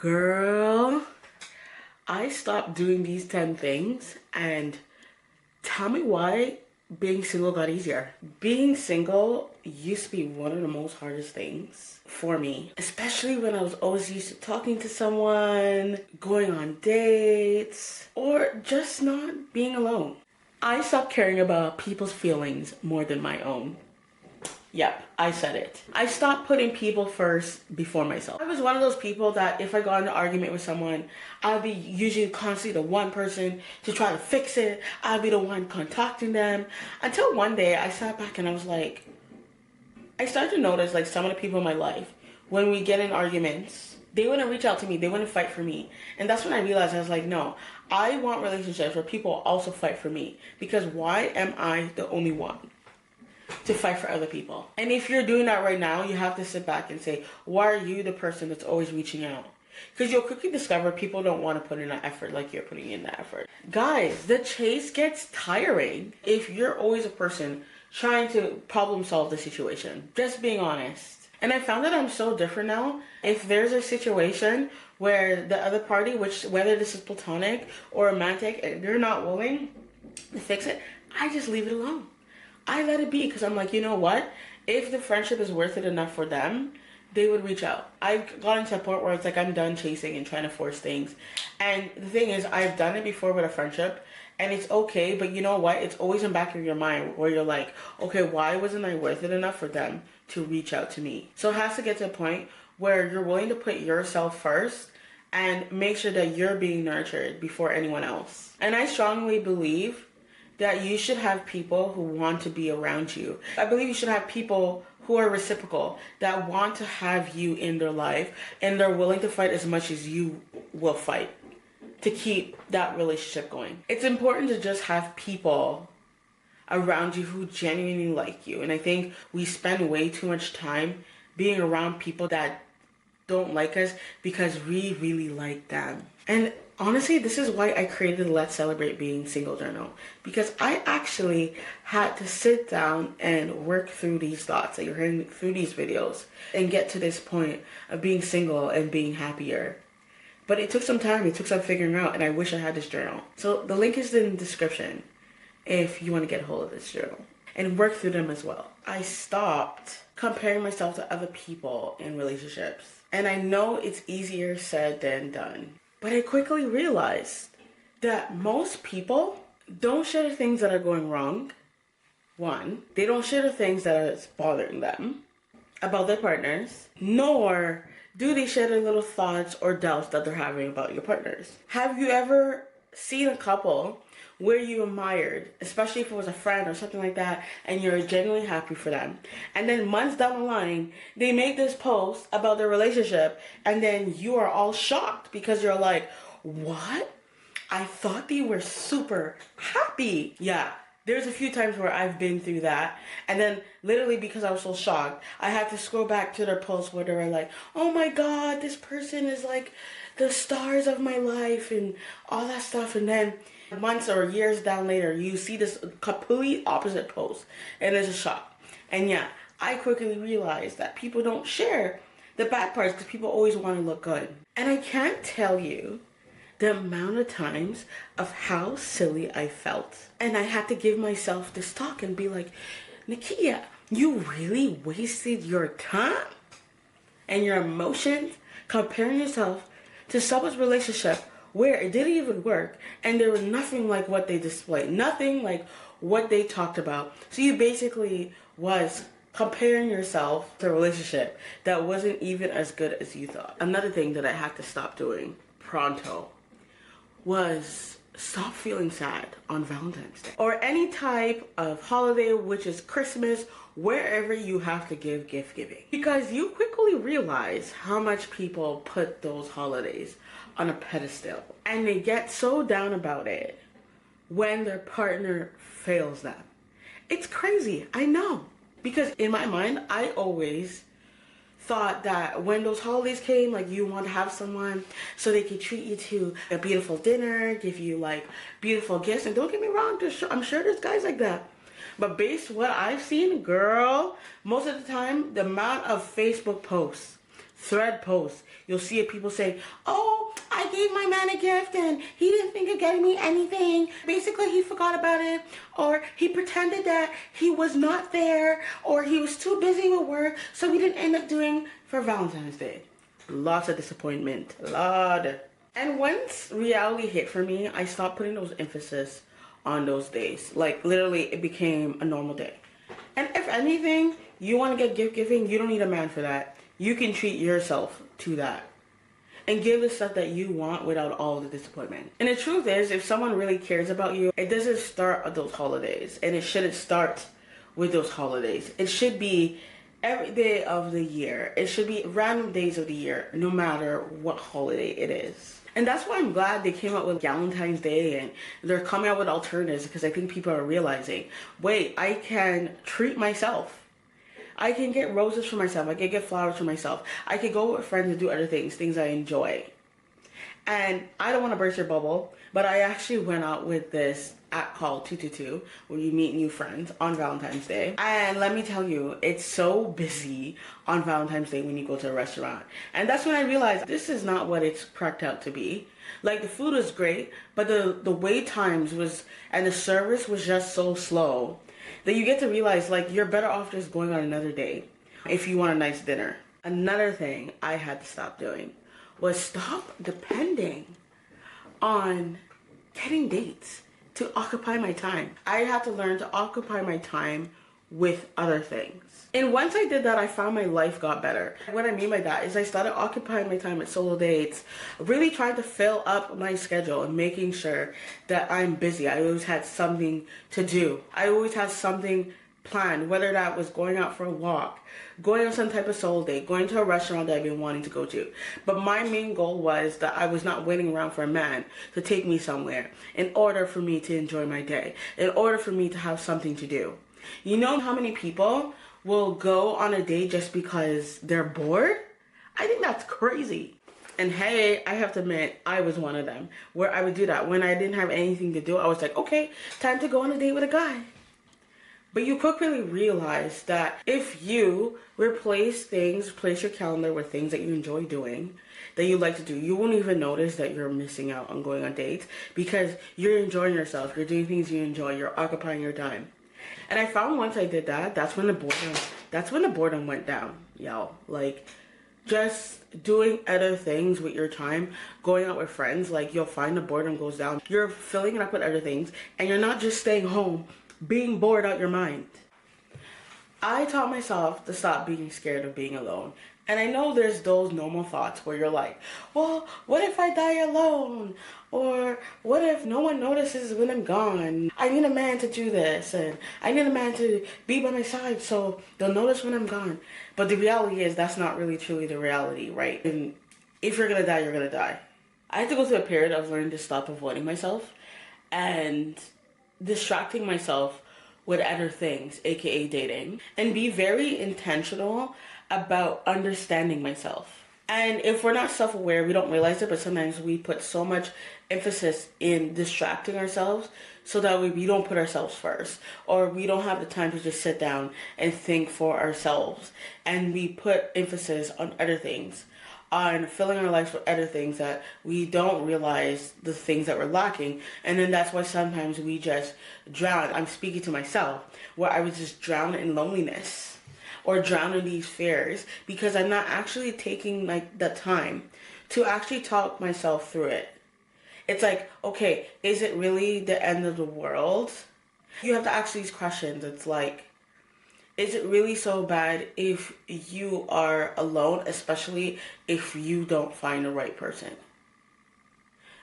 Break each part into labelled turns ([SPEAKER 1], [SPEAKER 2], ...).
[SPEAKER 1] Girl, I stopped doing these 10 things, and tell me why being single got easier. Being single used to be one of the most hardest things for me, especially when I was always used to talking to someone, going on dates, or just not being alone. I stopped caring about people's feelings more than my own. Yep, I said it. I stopped putting people first before myself. I was one of those people that if I got in an argument with someone, I'd be usually constantly the one person to try to fix it. I'd be the one contacting them. Until one day I sat back and I was like, I started to notice like some of the people in my life, when we get in arguments, they wouldn't reach out to me. They wouldn't fight for me. And that's when I realized, I was like, no, I want relationships where people also fight for me. Because why am I the only one to fight for other people? And if you're doing that right now, you have to sit back and say, why are you the person that's always reaching out? Because you'll quickly discover people don't want to put in that effort like you're putting in that effort. Guys, the chase gets tiring if you're always a person trying to problem solve the situation. Just being honest. And I found that I'm so different now. If there's a situation where the other party, which whether this is platonic or romantic, and they're not willing to fix it, I just leave it alone. I let it be, because I'm like, you know what? If the friendship is worth it enough for them, they would reach out. I've gotten to a point where it's like I'm done chasing and trying to force things. And the thing is, I've done it before with a friendship, and it's okay, but you know what? It's always in the back of your mind where you're like, okay, why wasn't I worth it enough for them to reach out to me? So it has to get to a point where you're willing to put yourself first and make sure that you're being nurtured before anyone else. And I strongly believe that you should have people who want to be around you. I believe you should have people who are reciprocal, that want to have you in their life, and they're willing to fight as much as you will fight to keep that relationship going. It's important to just have people around you who genuinely like you. And I think we spend way too much time being around people that don't like us because we really like them. And honestly, this is why I created Let's Celebrate Being Single journal, because I actually had to sit down and work through these thoughts that you're hearing through these videos and get to this point of being single and being happier. But it took some time, it took some figuring out, and I wish I had this journal. So the link is in the description if you want to get a hold of this journal and work through them as well. I stopped comparing myself to other people in relationships. And I know it's easier said than done. But I quickly realized that most people don't share the things that are going wrong. One, they don't share the things that are bothering them about their partners, nor do they share their little thoughts or doubts that they're having about your partners. Have you ever seen a couple where you admired, especially if it was a friend or something like that, and you're genuinely happy for them, and then months down the line, they make this post about their relationship, and then you are all shocked because you're like, what? I thought they were super happy. Yeah, there's a few times where I've been through that, and then literally because I was so shocked, I had to scroll back to their posts where they were like, oh my god, this person is like the stars of my life and all that stuff. And then months or years down later, you see this complete opposite post, and it's a shock. And yeah, I quickly realized that people don't share the bad parts because people always want to look good. And I can't tell you the amount of times of how silly I felt. And I had to give myself this talk and be like, Nakia, you really wasted your time and your emotions comparing yourself to someone's relationship where it didn't even work, and there was nothing like what they displayed, nothing like what they talked about. So you basically was comparing yourself to a relationship that wasn't even as good as you thought. Another thing that I had to stop doing pronto was stop feeling sad on Valentine's Day or any type of holiday, which is Christmas, wherever you have to give gift giving, because you quickly realize how much people put those holidays on a pedestal, and they get so down about it when their partner fails them. It's crazy, I know, because in my mind, I always thought that when those holidays came, like, you want to have someone so they can treat you to a beautiful dinner, give you like beautiful gifts. And don't get me wrong, I'm sure there's guys like that, but based what I've seen, girl, most of the time the amount of Facebook posts thread posts, you'll see it, people say, oh, I gave my man a gift and he didn't think of getting me anything. Basically, he forgot about it, or he pretended that he was not there, or he was too busy with work, so we didn't end up doing for Valentine's Day. Lots of disappointment. Lot. And once reality hit for me, I stopped putting those emphasis on those days. Like, literally, it became a normal day. And if anything, you want to get gift giving, you don't need a man for that. You can treat yourself to that. And give the stuff that you want without all the disappointment. And the truth is, if someone really cares about you, it doesn't start at those holidays. And it shouldn't start with those holidays. It should be every day of the year. It should be random days of the year, no matter what holiday it is. And that's why I'm glad they came out with Valentine's Day and they're coming out with alternatives, because I think people are realizing, wait, I can treat myself. I can get roses for myself. I can get flowers for myself. I can go with friends and do other things I enjoy. And I don't want to burst your bubble, but I actually went out with this app called 222, where you meet new friends on Valentine's Day. And let me tell you, it's so busy on Valentine's Day when you go to a restaurant. And that's when I realized this is not what it's cracked out to be. Like, the food was great, but the wait times and the service was just so slow that you get to realize, like, you're better off just going on another day if you want a nice dinner. Another thing I had to stop doing was stop depending on getting dates to occupy my time. I had to learn to occupy my time with other things. And once I did that, I found my life got better. What I mean by that is I started occupying my time with solo dates, really trying to fill up my schedule and making sure that I'm busy. I always had something to do. I always had something planned, whether that was going out for a walk, going on some type of solo date, going to a restaurant that I've been wanting to go to. But my main goal was that I was not waiting around for a man to take me somewhere in order for me to enjoy my day, in order for me to have something to do. You know how many people will go on a date just because they're bored? I think that's crazy. And hey, I have to admit, I was one of them, where I would do that. When I didn't have anything to do, I was like, okay, time to go on a date with a guy. But you quickly realize that if you replace your calendar with things that you enjoy doing, that you like to do, you won't even notice that you're missing out on going on dates, because you're enjoying yourself, you're doing things you enjoy, you're occupying your time. And I found once I did that, that's when the boredom went down, yo. Like, just doing other things with your time, going out with friends, like, you'll find the boredom goes down. You're filling it up with other things, and you're not just staying home being bored out your mind. I taught myself to stop being scared of being alone. And I know there's those normal thoughts where you're like, well, what if I die alone? Or what if no one notices when I'm gone? I need a man to do this, and I need a man to be by my side so they'll notice when I'm gone. But the reality is that's not really truly the reality, right? And if you're gonna die, you're gonna die. I had to go through a period of learning to stop avoiding myself and distracting myself with other things, aka dating, and be very intentional about understanding myself. And if we're not self-aware, we don't realize it, but sometimes we put so much emphasis in distracting ourselves so that we don't put ourselves first, or we don't have the time to just sit down and think for ourselves, and we put emphasis on other things, on filling our lives with other things that we don't realize the things that we're lacking. And then that's why sometimes we just drown. I'm speaking to myself, where I would just drown in loneliness or drown in these fears because I'm not actually taking like the time to actually talk myself through it. It's like, okay, is it really the end of the world? You have to ask these questions. It's like, is it really so bad if you are alone, especially if you don't find the right person?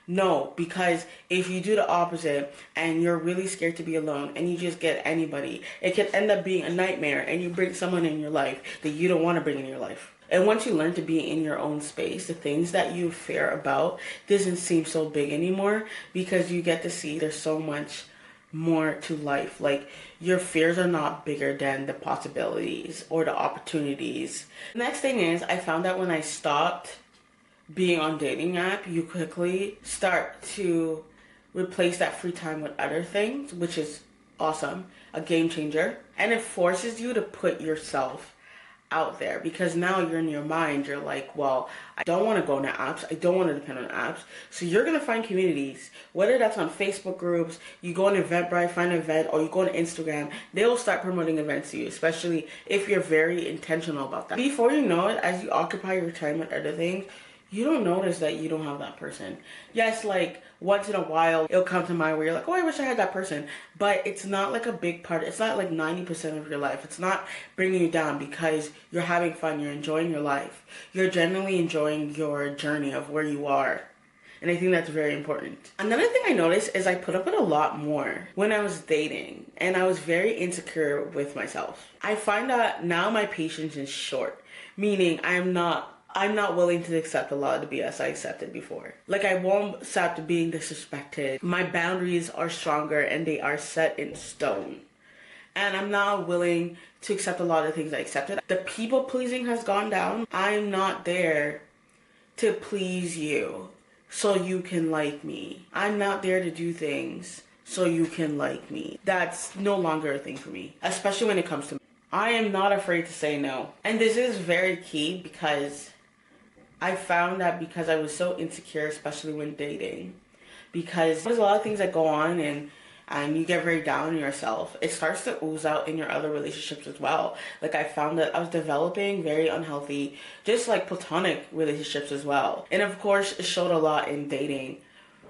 [SPEAKER 1] No, because if you do the opposite and you're really scared to be alone and you just get anybody, it can end up being a nightmare, and you bring someone in your life that you don't want to bring in your life. And once you learn to be in your own space, the things that you fear about doesn't seem so big anymore, because you get to see there's so much more to life. Like, your fears are not bigger than the possibilities or the opportunities. The next thing is, I found that when I stopped being on dating app, you quickly start to replace that free time with other things, which is awesome, a game changer. And it forces you to put yourself out there, because now you're in your mind, you're like, well, I don't want to go on apps, I don't want to depend on apps. So you're going to find communities, whether that's on Facebook groups, you go on Eventbrite, find an event, or you go on Instagram, they'll start promoting events to you, especially if you're very intentional about that. Before you know it, as you occupy your time with other things, you don't notice that you don't have that person. Yes, like once in a while it'll come to mind where you're like, oh, I wish I had that person. But it's not like a big part. It's not like 90% of your life. It's not bringing you down, because you're having fun. You're enjoying your life. You're genuinely enjoying your journey of where you are. And I think that's very important. Another thing I noticed is I put up with a lot more when I was dating, and I was very insecure with myself. I find that now my patience is short, meaning I'm not willing to accept a lot of the BS I accepted before. Like, I won't accept being disrespected. My boundaries are stronger and they are set in stone. And I'm not willing to accept a lot of things I accepted. The people pleasing has gone down. I'm not there to please you so you can like me. I'm not there to do things so you can like me. That's no longer a thing for me, especially when it comes to me. I am not afraid to say no. And this is very key, because I found that because I was so insecure, especially when dating, because there's a lot of things that go on, and you get very down on yourself. It starts to ooze out in your other relationships as well. Like, I found that I was developing very unhealthy, just like platonic relationships as well. And of course, it showed a lot in dating,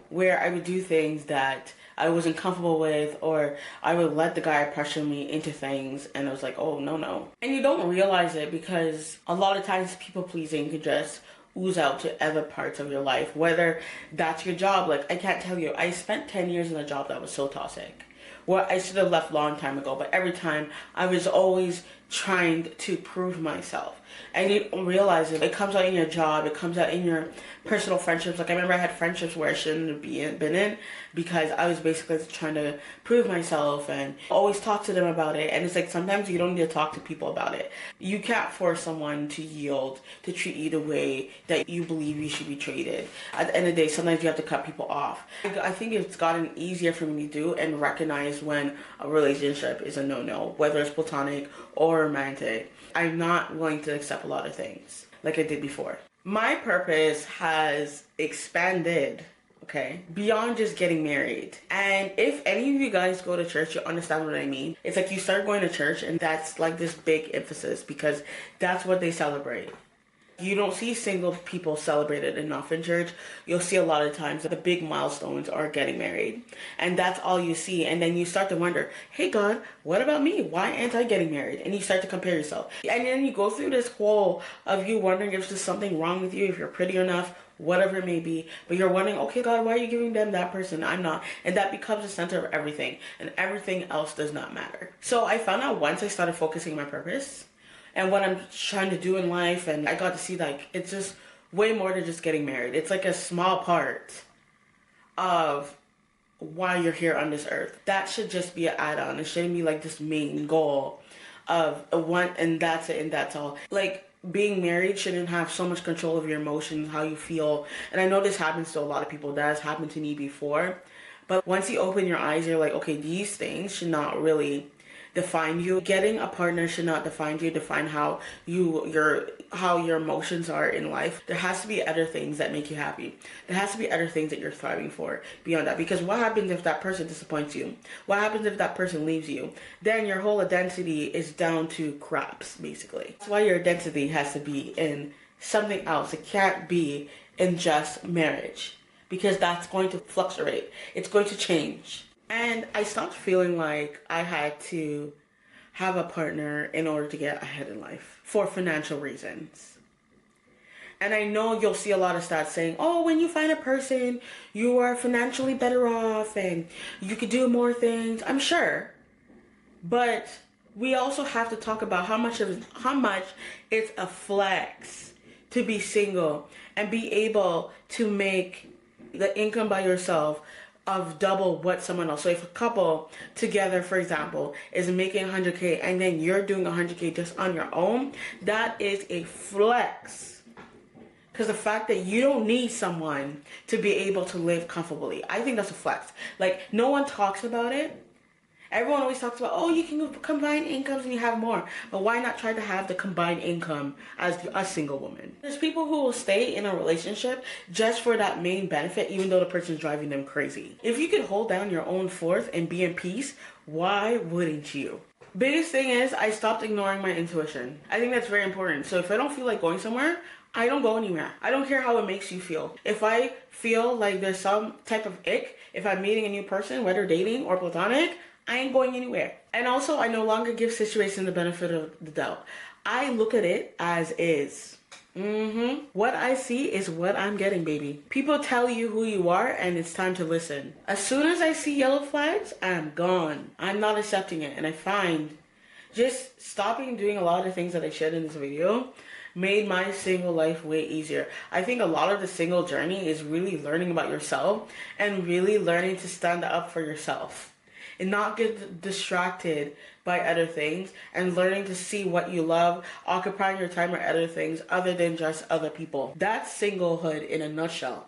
[SPEAKER 1] where I would do things that I wasn't comfortable with, or I would let the guy pressure me into things, and I was like, oh, no. And you don't realize it, because a lot of times people pleasing could just ooze out to other parts of your life, whether that's your job. Like, I can't tell you, I spent 10 years in a job that was so toxic, where I should have left long time ago, but every time I was always trying to prove myself. And you don't realize it. It comes out in your job, it comes out in your personal friendships. Like, I remember I had friendships where I shouldn't have been in, because I was basically trying to prove myself and always talk to them about it. And it's like, sometimes you don't need to talk to people about it. You can't force someone to yield, to treat you the way that you believe you should be treated. At the end of the day, sometimes you have to cut people off. I think it's gotten easier for me to do and recognize when a relationship is a no-no, whether it's platonic or romantic. I'm not willing to accept a lot of things like I did before. My purpose has expanded, okay, beyond just getting married. And if any of you guys go to church, you understand what I mean. It's like you start going to church, and that's like this big emphasis, because that's what they celebrate. You don't see single people celebrated enough in church. You'll see a lot of times that the big milestones are getting married. And that's all you see. And then you start to wonder, hey God, what about me? Why aren't I getting married? And you start to compare yourself. And then you go through this hole of you wondering if there's something wrong with you, if you're pretty enough, whatever it may be. But you're wondering, okay God, why are you giving them that person? I'm not. And that becomes the center of everything. And everything else does not matter. So I found out once I started focusing on my purpose and what I'm trying to do in life, and I got to see, like, it's just way more than just getting married. It's like a small part of why you're here on this earth. That should just be an add-on. It shouldn't be like this main goal of a one, and that's it, and that's all. Like, being married shouldn't have so much control of your emotions, how you feel. And I know this happens to a lot of people. That has happened to me before. But once you open your eyes, you're like, okay, these things should not really define you. Getting a partner should not define you, define how your emotions are in life. There has to be other things that make you happy. There has to be other things that you're striving for beyond that. Because what happens if that person disappoints you? What happens if that person leaves you? Then your whole identity is down to craps, basically. That's why your identity has to be in something else. It can't be in just marriage, because that's going to fluctuate. It's going to change. And I stopped feeling like I had to have a partner in order to get ahead in life for financial reasons. And I know you'll see a lot of stats saying, oh, when you find a person, you are financially better off and you could do more things. I'm sure. But we also have to talk about how much it's a flex to be single and be able to make the income by yourself of double what someone else. So if a couple together, for example, is making 100K and then you're doing 100K just on your own, that is a flex. Because the fact that you don't need someone to be able to live comfortably, I think that's a flex. Like, no one talks about it. Everyone always talks about, oh, you can combine incomes and you have more. But why not try to have the combined income as a single woman? There's people who will stay in a relationship just for that main benefit, even though the person's driving them crazy. If you could hold down your own fort and be in peace, why wouldn't you? Biggest thing is I stopped ignoring my intuition. I think that's very important. So if I don't feel like going somewhere, I don't go anywhere. I don't care how it makes you feel. If I feel like there's some type of ick, if I'm meeting a new person, whether dating or platonic, I ain't going anywhere. And also, I no longer give situations the benefit of the doubt. I look at it as is. What I see is what I'm getting, baby. People tell you who you are, and it's time to listen. As soon as I see yellow flags, I'm gone. I'm not accepting it. And I find just stopping doing a lot of things that I shared in this video made my single life way easier. I think a lot of the single journey is really learning about yourself and really learning to stand up for yourself and not get distracted by other things, and learning to see what you love, occupying your time with other things other than just other people. That's singlehood in a nutshell.